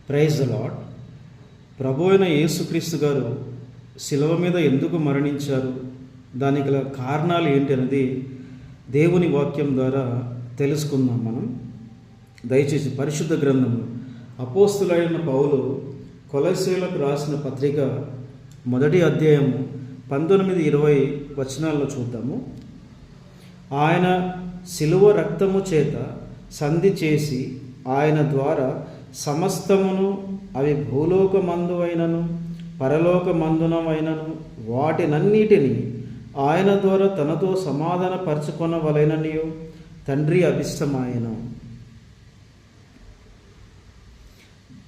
Praise the lord. ప్రభు అయిన యేసుక్రీస్తు గారు శిలువ మీద ఎందుకు మరణించారు, దానికి గల కారణాలు ఏంటి అనేది దేవుని వాక్యం ద్వారా తెలుసుకుందాం. మనం దయచేసి పరిశుద్ధ గ్రంథం అపోస్తులైన పౌలు కొలస్సీయులకు రాసిన పత్రిక 1వ అధ్యాయము 19-20 వచనాల్లో చూద్దాము. ఆయన శిలువ రక్తము చేత సంధి చేసి ఆయన ద్వారా సమస్తమును, అవి భూలోకమందు అయినను పరలోకమందునమైనను వాటినన్నిటినీ ఆయన ద్వారా తనతో సమాధాన పరచుకొనవలెననియు తండ్రి అభిష్టమాయను.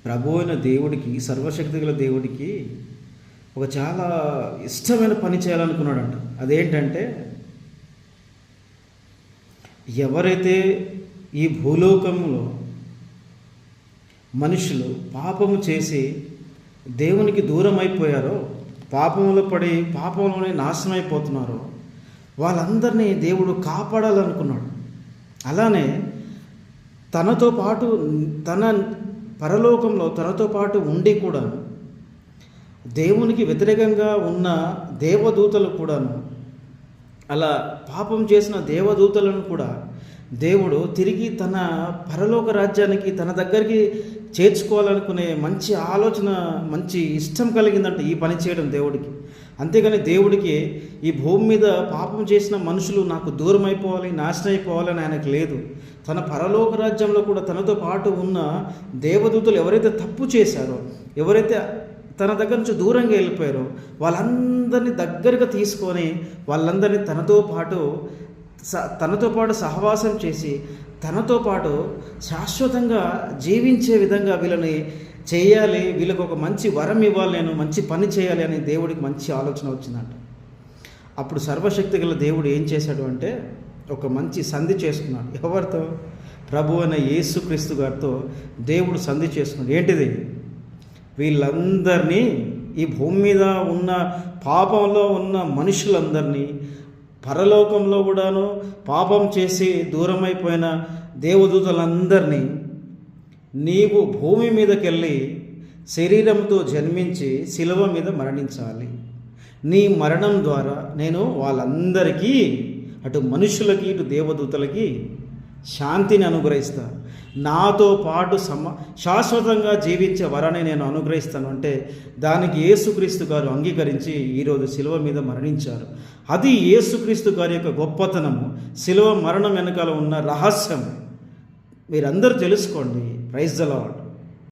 ప్రభు అయిన దేవుడికి, సర్వశక్తి గల దేవుడికి ఒక చాలా ఇష్టమైన పని చేయాలనుకున్నాడంట. అదేంటంటే, ఎవరైతే ఈ భూలోకంలో మనుషులు పాపము చేసి దేవునికి దూరం అయిపోయారో, పాపంలో పడి పాపంలోనే నాశనం అయిపోతున్నారో, వాళ్ళందరినీ దేవుడు కాపాడాలనుకున్నాడు. అలానే తనతో పాటు తన పరలోకంలో తనతో పాటు ఉండి కూడా దేవునికి వ్యతిరేకంగా ఉన్న దేవదూతలు కూడాను, అలా పాపం చేసిన దేవదూతలను కూడా దేవుడు తిరిగి తన పరలోక రాజ్యానికి తన దగ్గరికి చేర్చుకోవాలనుకునే మంచి ఆలోచన, మంచి ఇష్టం కలిగిందంటే ఈ పని చేయడం దేవుడికి. అంతేగాని దేవుడికి ఈ భూమి మీద పాపం చేసిన మనుషులు నాకు దూరం అయిపోవాలి, నాశనం అయిపోవాలని ఆయనకు లేదు. తన పరలోక రాజ్యంలో కూడా తనతో పాటు ఉన్న దేవదూతలు ఎవరైతే తప్పు చేశారో, ఎవరైతే తన దగ్గర నుంచి దూరంగా వెళ్ళిపోయారో, వాళ్ళందరినీ దగ్గరగా తీసుకొని వాళ్ళందరినీ తనతో పాటు సహవాసం చేసి తనతో పాటు శాశ్వతంగా జీవించే విధంగా వీళ్ళని చేయాలి, వీళ్ళకి ఒక మంచి వరం ఇవ్వాలి, నేను మంచి పని చేయాలి అని దేవుడికి మంచి ఆలోచన వచ్చిందంట. అప్పుడు సర్వశక్తి గల దేవుడు ఏం చేశాడు అంటే, ఒక మంచి సంధి చేసుకున్నాడు. ఎవరితో? ప్రభు అయిన యేసుక్రీస్తు గారితో దేవుడు సంధి చేసుకున్నాడు. ఏంటిది? వీళ్ళందరినీ, ఈ భూమి మీద ఉన్న పాపంలో ఉన్న మనుషులందరినీ, పరలోకంలో కూడాను పాపం చేసి దూరమైపోయిన దేవదూతలందరినీ, నీవు భూమి మీదకి వెళ్ళి శరీరంతో జన్మించి శిలువ మీద మరణించాలి. నీ మరణం ద్వారా నేను వాళ్ళందరికీ, అటు మనుషులకి ఇటు దేవదూతలకి శాంతిని అనుగ్రహిస్తాను. నాతో పాటు శాశ్వతంగా జీవించే వరాన్ని నేను అనుగ్రహిస్తాను అంటే దానికి యేసుక్రీస్తు గారు అంగీకరించి ఈరోజు శిలువ మీద మరణించారు. అది యేసుక్రీస్తు గారి యొక్క గొప్పతనము, శిలువ మరణం వెనకాల ఉన్న రహస్యం మీరందరూ తెలుసుకోండి. Praise the lord.